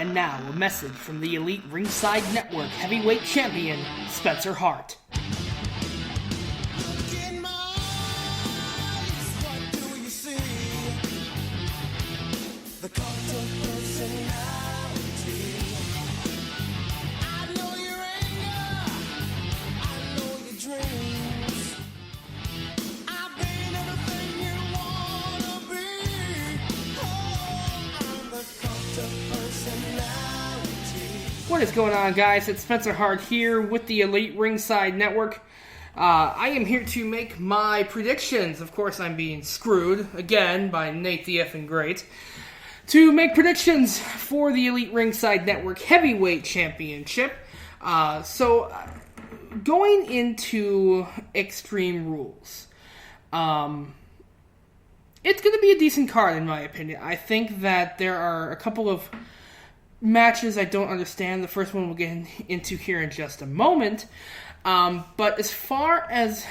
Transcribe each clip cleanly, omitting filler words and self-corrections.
And now, a message from the Elite Ringside Network heavyweight champion, Spencer Hart. What is going on, guys? It's Spencer Hart here with the Elite Ringside Network. I am here to make my predictions. Of course, I'm being screwed again by Nate the Effing Great to make predictions for the Elite Ringside Network Heavyweight Championship. Going into Extreme Rules, it's going to be a decent card in my opinion. I think that there are a couple of matches I don't understand. The first one we'll get into here in just a moment. But as far as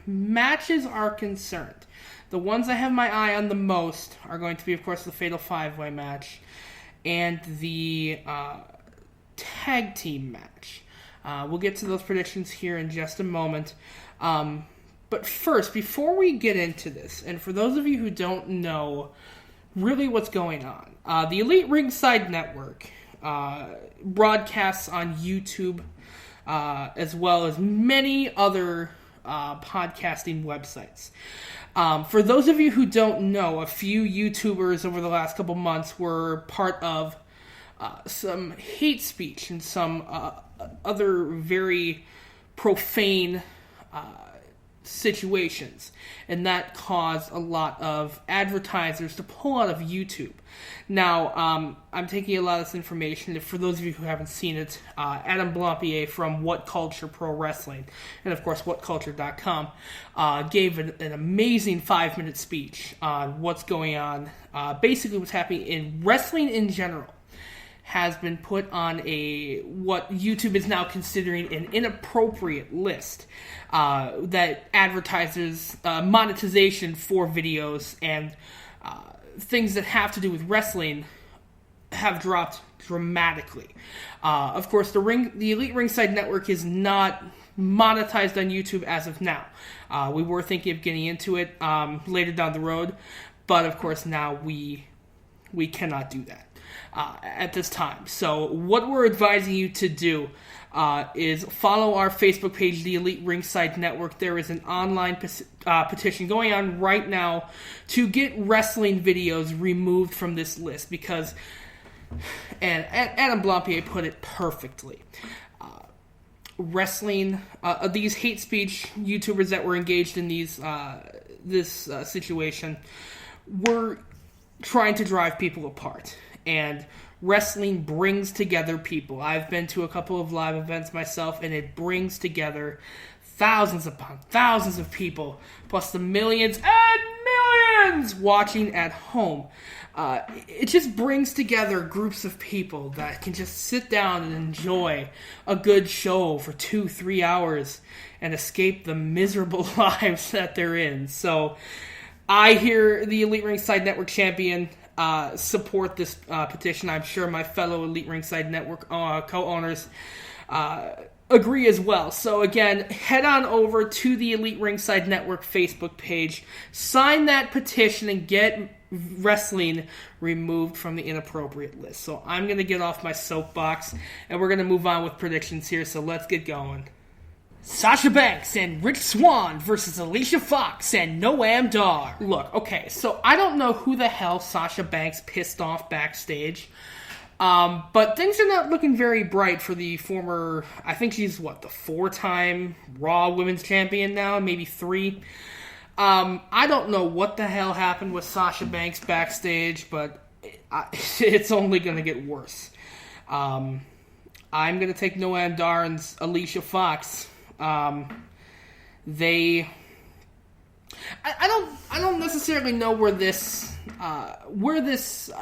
matches are concerned, the ones I have my eye on the most are going to be, of course, the Fatal 5-Way match and the Tag Team match. We'll get to those predictions here in just a moment. But first, before we get into this, and for those of you who don't know really what's going on, the Elite Ringside Network broadcasts on YouTube as well as many other podcasting websites. For those of you who don't know, a few YouTubers over the last couple months were part of some hate speech and some other very profane situations, and that caused a lot of advertisers to pull out of YouTube. Now, I'm taking a lot of this information, for those of you who haven't seen it, Adam Blampier from What Culture Pro Wrestling, and of course WhatCulture.com, gave an amazing 5-minute speech on what's going on, basically what's happening in wrestling in general has been put on what YouTube is now considering an inappropriate list that advertises monetization for videos and things that have to do with wrestling have dropped dramatically. Of course, the Elite Ringside Network is not monetized on YouTube as of now. We were thinking of getting into it later down the road, but of course now we cannot do that at this time. So what we're advising you to do is follow our Facebook page, the Elite Ringside Network. There is an online petition going on right now to get wrestling videos removed from this list because, and Adam Blampier put it perfectly, wrestling, these hate speech YouTubers that were engaged in this situation were trying to drive people apart. And wrestling brings together people. I've been to a couple of live events myself, and it brings together thousands upon thousands of people, plus the millions and millions watching at home. It just brings together groups of people that can just sit down and enjoy a good show for 2-3 hours and escape the miserable lives that they're in. So I hear the Elite Ringside Network champion support this petition. I'm sure my fellow Elite Ringside Network co-owners agree as well. So again, head on over to the Elite Ringside Network Facebook page, sign that petition, and get wrestling removed from the inappropriate list. So I'm going to get off my soapbox, and we're going to move on with predictions here, so let's get going. Sasha Banks and Rich Swann versus Alicia Fox and Noam Dar. Look, okay, so I don't know who the hell Sasha Banks pissed off backstage, but things are not looking very bright for the former, I think she's, the 4-time Raw Women's Champion now, maybe 3. I don't know what the hell happened with Sasha Banks backstage, but it's only going to get worse. I'm going to take Noam Dar and Alicia Fox. I don't necessarily know where this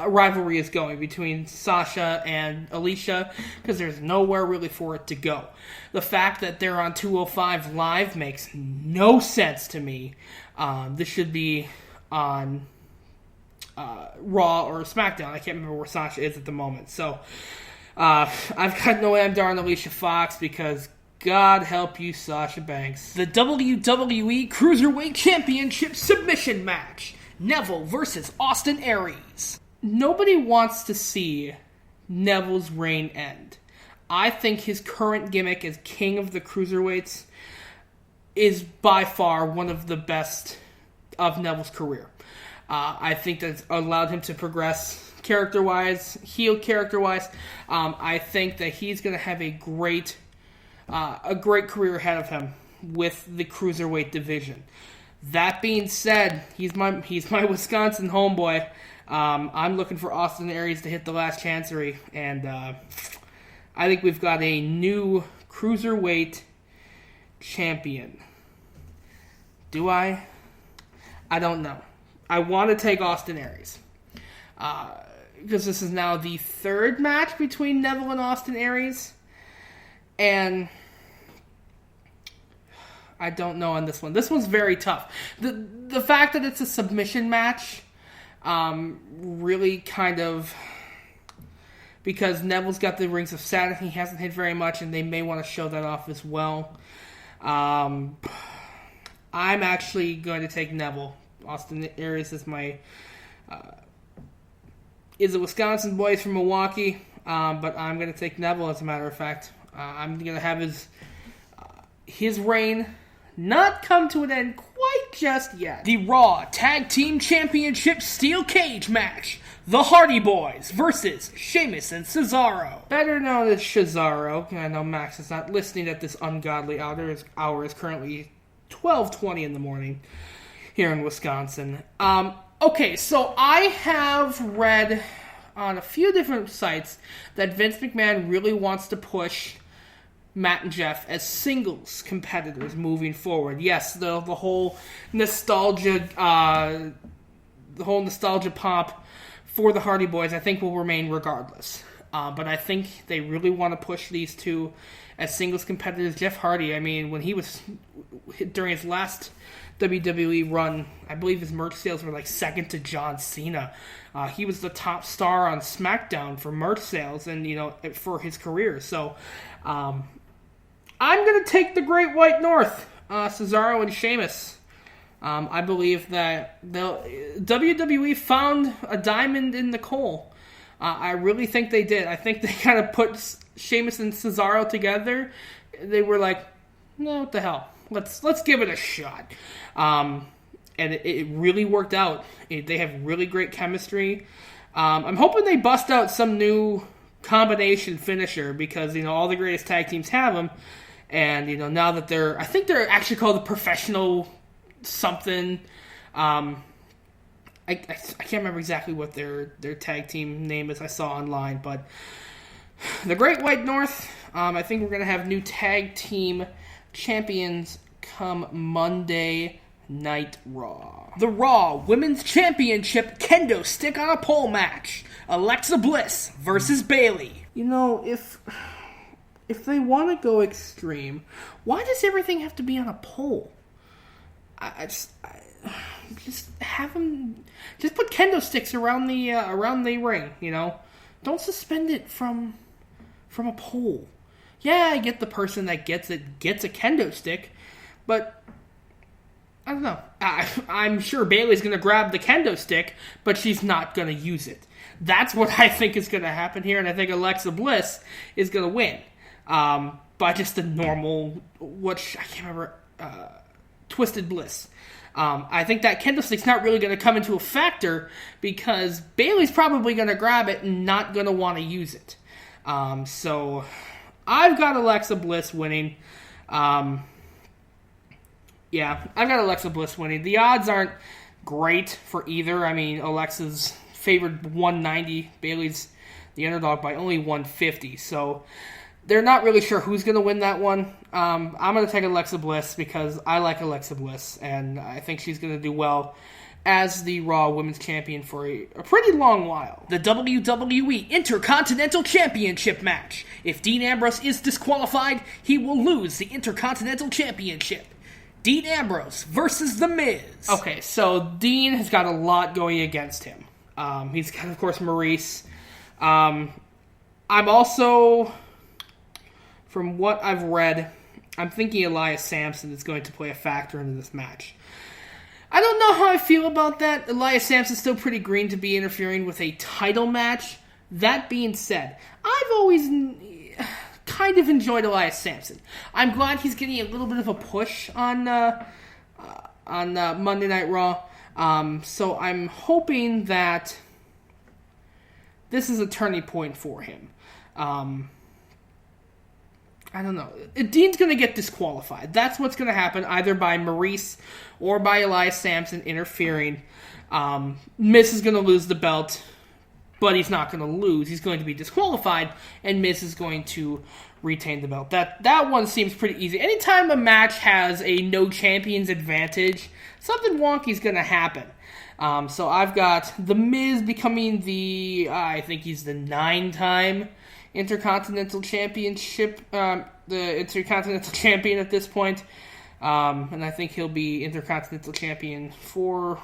rivalry is going between Sasha and Alicia, because there's nowhere really for it to go. The fact that they're on 205 Live makes no sense to me. This should be on Raw or SmackDown. I can't remember where Sasha is at the moment. So I've got Noam Dar and Alicia Fox because God help you, Sasha Banks. The WWE Cruiserweight Championship submission match. Neville versus Austin Aries. Nobody wants to see Neville's reign end. I think his current gimmick as King of the Cruiserweights is by far one of the best of Neville's career. I think that's allowed him to progress character-wise, heel character-wise. I think that he's going to have a great career ahead of him with the Cruiserweight division. That being said, he's my Wisconsin homeboy. I'm looking for Austin Aries to hit the last chancery, and I think we've got a new Cruiserweight champion. Do I? I don't know. I want to take Austin Aries. Because this is now the third match between Neville and Austin Aries. And I don't know on this one. This one's very tough. The fact that it's a submission match really kind of... Because Neville's got the Rings of Saturn, he hasn't hit very much, and they may want to show that off as well. I'm actually going to take Neville. Austin Aries is is a Wisconsin boy from Milwaukee, but I'm going to take Neville as a matter of fact. I'm going to have his reign not come to an end quite just yet. The Raw Tag Team Championship Steel Cage match. The Hardy Boys versus Sheamus and Cesaro. Better known as Cesaro. I know Max is not listening at this ungodly hour. His hour is currently 12:20 in the morning here in Wisconsin. Okay, so I have read on a few different sites that Vince McMahon really wants to push Matt and Jeff as singles competitors moving forward. Yes, the whole nostalgia pop for the Hardy Boys, I think, will remain regardless. But I think they really want to push these two as singles competitors. Jeff Hardy, I mean, when he was during his last WWE run, I believe his merch sales were like second to John Cena. He was the top star on SmackDown for merch sales and, for his career. So I'm going to take the Great White North, Cesaro and Sheamus. I believe that WWE found a diamond in the coal. I really think they did. I think they kind of put Sheamus and Cesaro together. They were like, no, what the hell? Let's give it a shot. And it really worked out. They have really great chemistry. I'm hoping they bust out some new combination finisher because, all the greatest tag teams have them. And, now that I think they're actually called the Professional something. I can't remember exactly what their tag team name is I saw online, but the Great White North, I think we're going to have new tag team champions come Monday Night Raw. The Raw Women's Championship Kendo Stick on a Pole match. Alexa Bliss versus Bayley. If they want to go extreme, why does everything have to be on a pole? Just have them. Just put kendo sticks around the ring. Don't suspend it from a pole. Yeah, I get the person that gets a kendo stick, but I don't know. I'm sure Bayley's going to grab the kendo stick, but she's not going to use it. That's what I think is going to happen here, and I think Alexa Bliss is going to win by just a normal, I can't remember. Twisted Bliss. I think that kendo stick's not really going to come into a factor because Bayley's probably going to grab it and not going to want to use it. So I've got Alexa Bliss winning. I've got Alexa Bliss winning. The odds aren't great for either. I mean, Alexa's favored 190. Bayley's the underdog by only 150. So they're not really sure who's going to win that one. I'm going to take Alexa Bliss because I like Alexa Bliss, and I think she's going to do well as the Raw Women's Champion for a pretty long while. The WWE Intercontinental Championship match. If Dean Ambrose is disqualified, he will lose the Intercontinental Championship. Dean Ambrose versus The Miz. Okay, so Dean has got a lot going against him. He's got, of course, Maurice. I'm also, from what I've read, I'm thinking Elias Sampson is going to play a factor into this match. I don't know how I feel about that. Elias Sampson's still pretty green to be interfering with a title match. That being said, I've always kind of enjoyed Elias Sampson. I'm glad he's getting a little bit of a push on Monday Night Raw. So I'm hoping that this is a turning point for him. I don't know. Dean's going to get disqualified. That's what's going to happen, either by Maurice or by Elias Sampson interfering. Miz is going to lose the belt, but he's not going to lose. He's going to be disqualified, and Miz is going to retain the belt. That one seems pretty easy. Anytime a match has a no champions advantage, something wonky is going to happen. So I've got The Miz becoming I think he's the 9-time Intercontinental Championship, the Intercontinental Champion at this point. And I think he'll be Intercontinental Champion for,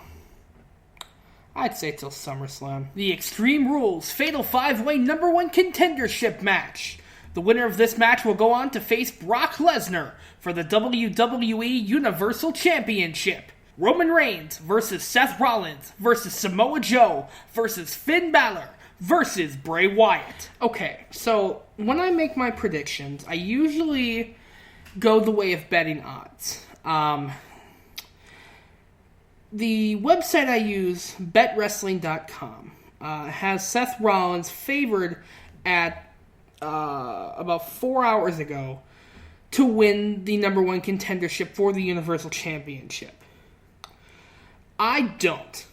I'd say, till SummerSlam. The Extreme Rules Fatal 5-Way number 1 contendership match. The winner of this match will go on to face Brock Lesnar for the WWE Universal Championship. Roman Reigns versus Seth Rollins versus Samoa Joe versus Finn Balor versus Bray Wyatt. Okay, so when I make my predictions, I usually go the way of betting odds. The website I use, betwrestling.com, has Seth Rollins favored at about 4 hours ago to win the number 1 contendership for the Universal Championship. I don't.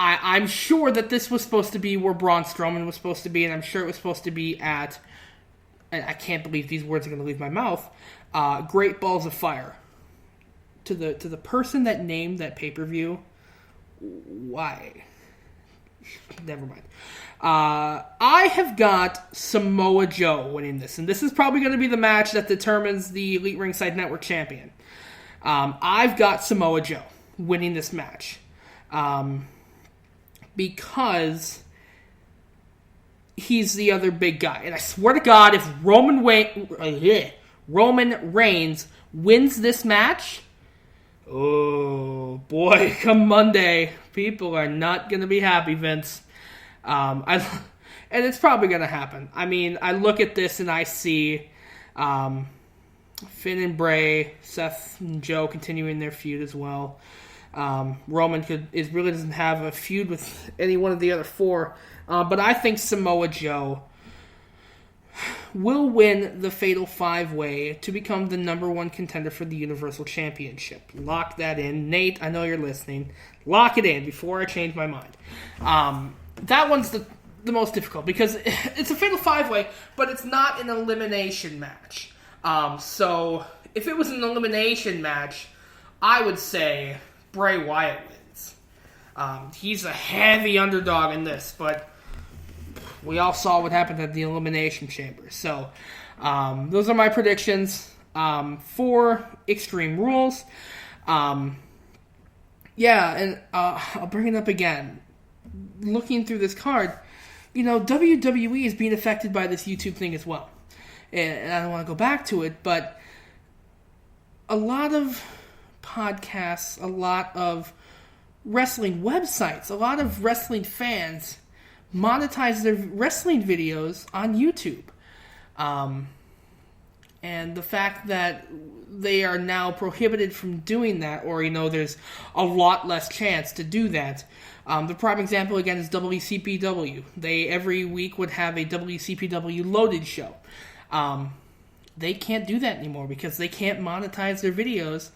I'm sure that this was supposed to be where Braun Strowman was supposed to be, and I'm sure it was supposed to be at, and I can't believe these words are going to leave my mouth, Great Balls of Fire. To the person that named that pay-per-view, why? Never mind. I have got Samoa Joe winning this, and this is probably going to be the match that determines the Elite Ringside Network champion. I've got Samoa Joe winning this match. Because he's the other big guy. And I swear to God, if Roman Reigns wins this match, oh boy, come Monday, people are not going to be happy, Vince. And it's probably going to happen. I mean, I look at this and I see Finn and Bray, Seth and Joe continuing their feud as well. Roman really doesn't have a feud with any one of the other 4. But I think Samoa Joe will win the Fatal 5-Way to become the number 1 contender for the Universal Championship. Lock that in. Nate, I know you're listening. Lock it in before I change my mind. That one's the most difficult because it's a Fatal 5-Way, but it's not an elimination match. So if it was an elimination match, I would say Bray Wyatt wins. He's a heavy underdog in this, but we all saw what happened at the Elimination Chamber. So, those are my predictions for Extreme Rules. And I'll bring it up again. Looking through this card, WWE is being affected by this YouTube thing as well. And I don't want to go back to it, but a lot of podcasts, a lot of wrestling websites, a lot of wrestling fans monetize their wrestling videos on YouTube. And the fact that they are now prohibited from doing that, or, there's a lot less chance to do that. The prime example, again, is WCPW. They, every week, would have a WCPW loaded show. They can't do that anymore because they can't monetize their videos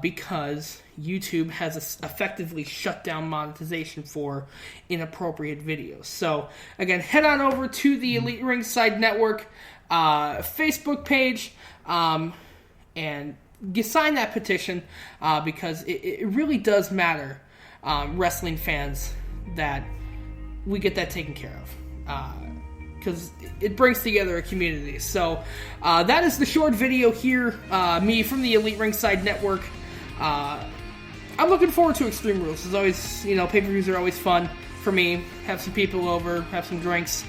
because YouTube has effectively shut down monetization for inappropriate videos. So, again, head on over to the Elite Ringside Network Facebook page and sign that petition because it really does matter, wrestling fans, that we get that taken care of. Because it brings together a community. So, that is the short video here. Me from the Elite Ringside Network. I'm looking forward to Extreme Rules. It's always, pay-per-views are always fun for me. Have some people over, have some drinks,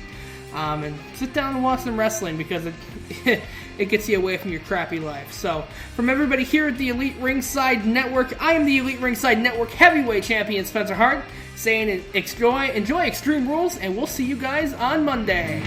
and sit down and watch some wrestling because it gets you away from your crappy life. So, from everybody here at the Elite Ringside Network, I am the Elite Ringside Network Heavyweight Champion Spencer Hart, saying enjoy Extreme Rules, and we'll see you guys on Monday.